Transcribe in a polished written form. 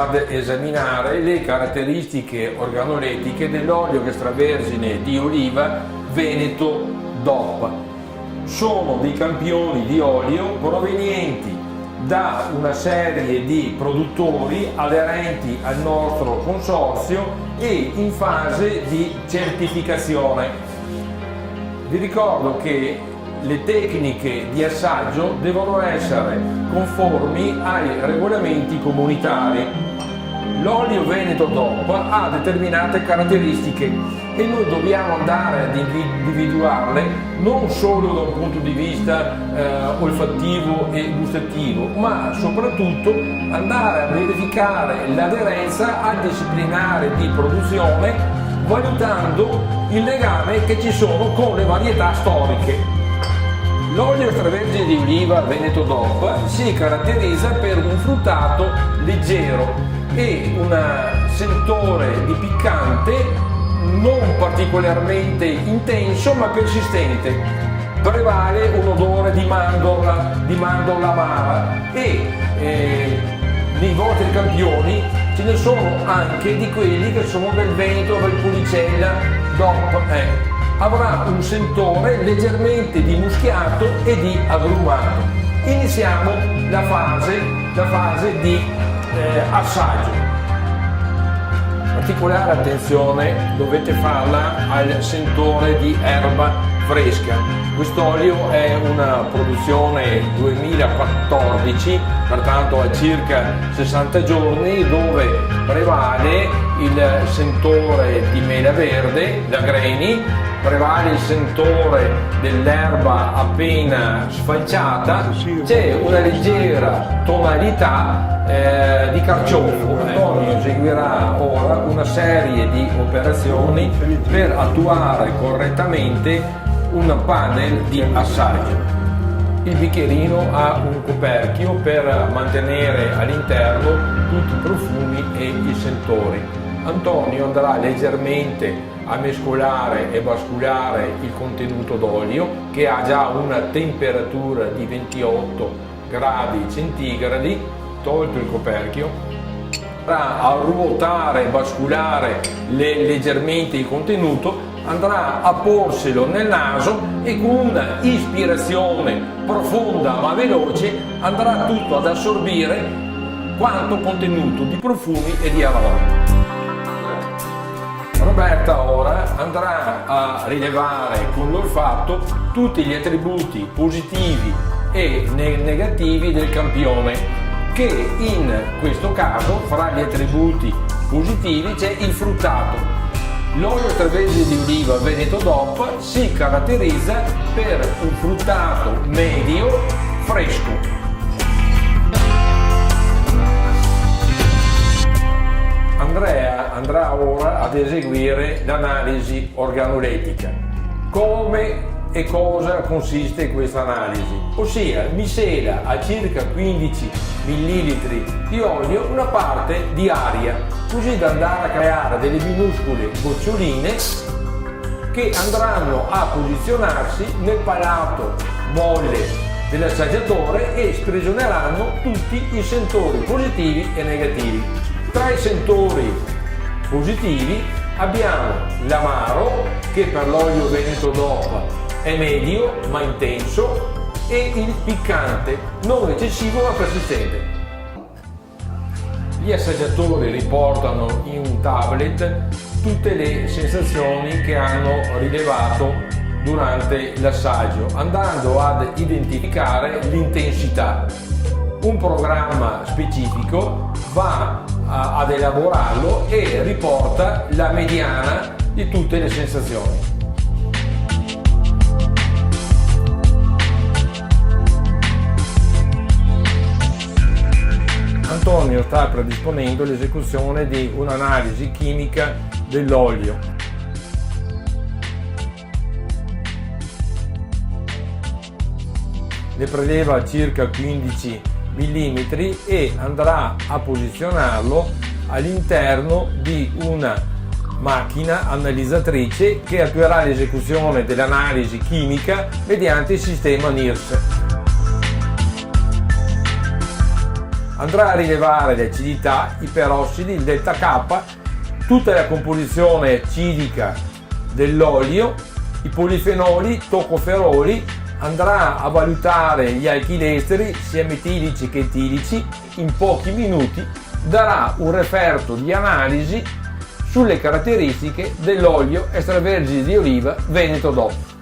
ad esaminare le caratteristiche organolettiche dell'olio extravergine di oliva Veneto DOP. Sono dei campioni di olio provenienti da una serie di produttori aderenti al nostro consorzio e in fase di certificazione. Vi ricordo che le tecniche di assaggio devono essere conformi ai regolamenti comunitari. L'olio Veneto DOP ha determinate caratteristiche e noi dobbiamo andare ad individuarle non solo da un punto di vista olfattivo e gustativo, ma soprattutto andare a verificare l'aderenza al disciplinare di produzione, valutando il legame che ci sono con le varietà storiche. L'olio extravergine di oliva Veneto DOP si caratterizza per un fruttato leggero e un sentore di piccante non particolarmente intenso ma persistente. Prevale un odore di mandorla amara e nei vostri campioni ce ne sono anche di quelli che sono del Veneto, Valpolicella DOP. Avrà un sentore leggermente di muschiato e di agrumato. Iniziamo la fase di assaggio. Particolare attenzione dovete farla al sentore di erba fresca. Quest'olio è una produzione 2014, pertanto a circa 60 giorni, dove prevale il sentore di mela verde da greni, prevale il sentore dell'erba appena sfalciata, c'è una leggera tonalità di carciofo. Antonio eseguirà ora una serie di operazioni per attuare correttamente un panel di assaggio. Il bicchierino ha un coperchio per mantenere all'interno tutti i profumi e i sentori. Antonio andrà leggermente a mescolare e basculare il contenuto d'olio, che ha già una temperatura di 28 gradi centigradi, tolto il coperchio, andrà a ruotare e basculare leggermente il contenuto, andrà a porselo nel naso e con una ispirazione profonda ma veloce andrà tutto ad assorbire quanto contenuto di profumi e di aromi. Roberta ora andrà a rilevare con l'olfatto tutti gli attributi positivi e negativi del campione, che in questo caso fra gli attributi positivi c'è il fruttato. L'olio extravergine di oliva Veneto DOP si caratterizza per un fruttato medio fresco. Andrea andrà ora ad eseguire l'analisi organolettica. Come e cosa consiste questa analisi? Ossia, miscela a circa 15 ml di olio una parte di aria, così da andare a creare delle minuscole goccioline che andranno a posizionarsi nel palato molle dell'assaggiatore e sprigioneranno tutti i sentori positivi e negativi. Tra i sentori positivi abbiamo l'amaro, che per l'olio Veneto DOP è medio ma intenso, e il piccante, non eccessivo ma persistente. Gli assaggiatori riportano in un tablet tutte le sensazioni che hanno rilevato durante l'assaggio, andando ad identificare l'intensità. Un programma specifico va ad elaborarlo e riporta la mediana di tutte le sensazioni. Antonio sta predisponendo l'esecuzione di un'analisi chimica dell'olio. Ne preleva circa 15 mm e andrà a posizionarlo all'interno di una macchina analizzatrice che attuerà l'esecuzione dell'analisi chimica mediante il sistema NIRS. andrà a rilevare le acidità, i perossidi, il delta K, tutta la composizione acidica dell'olio, i polifenoli, toccoferoli, andrà a valutare gli alchilesteri sia metilici che etilici, in pochi minuti darà un referto di analisi sulle caratteristiche dell'olio extravergine di oliva Veneto DOP.